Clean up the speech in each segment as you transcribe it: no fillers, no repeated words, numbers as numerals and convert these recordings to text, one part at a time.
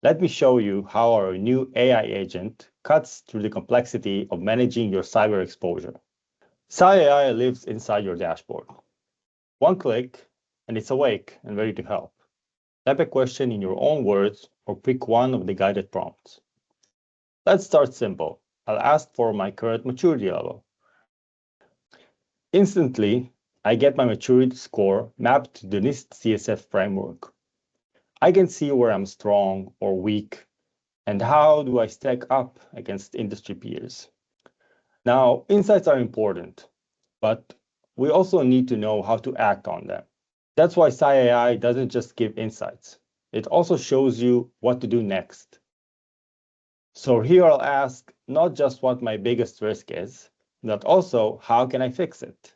Let me show you how our new AI agent cuts through the complexity of managing your cyber exposure. Cye AI lives inside your dashboard. One click, and it's awake and ready to help. Type a question in your own words or pick one of the guided prompts. Let's start simple. I'll ask for my current maturity level. Instantly, I get my maturity score mapped to the NIST CSF framework. I can see where I'm strong or weak, and how do I stack up against industry peers. Now, insights are important, but we also need to know how to act on them. That's why Cye AI doesn't just give insights. It also shows you what to do next. So here I'll ask not just what my biggest risk is, but also how can I fix it?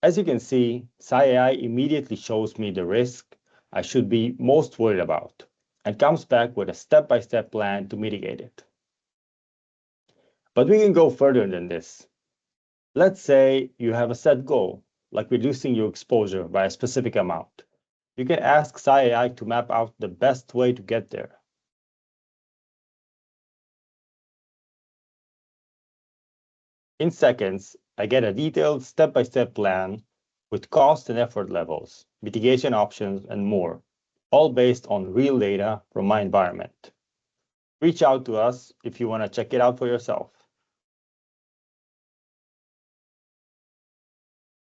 As you can see, Cye AI immediately shows me the risk I should be most worried about and comes back with a step-by-step plan to mitigate it. But we can go further than this. Let's say you have a set goal, like reducing your exposure by a specific amount. You can ask Cye AI to map out the best way to get there. In seconds, I get a detailed step-by-step plan with cost and effort levels, mitigation options, and more, all based on real data from my environment. Reach out to us if you want to check it out for yourself.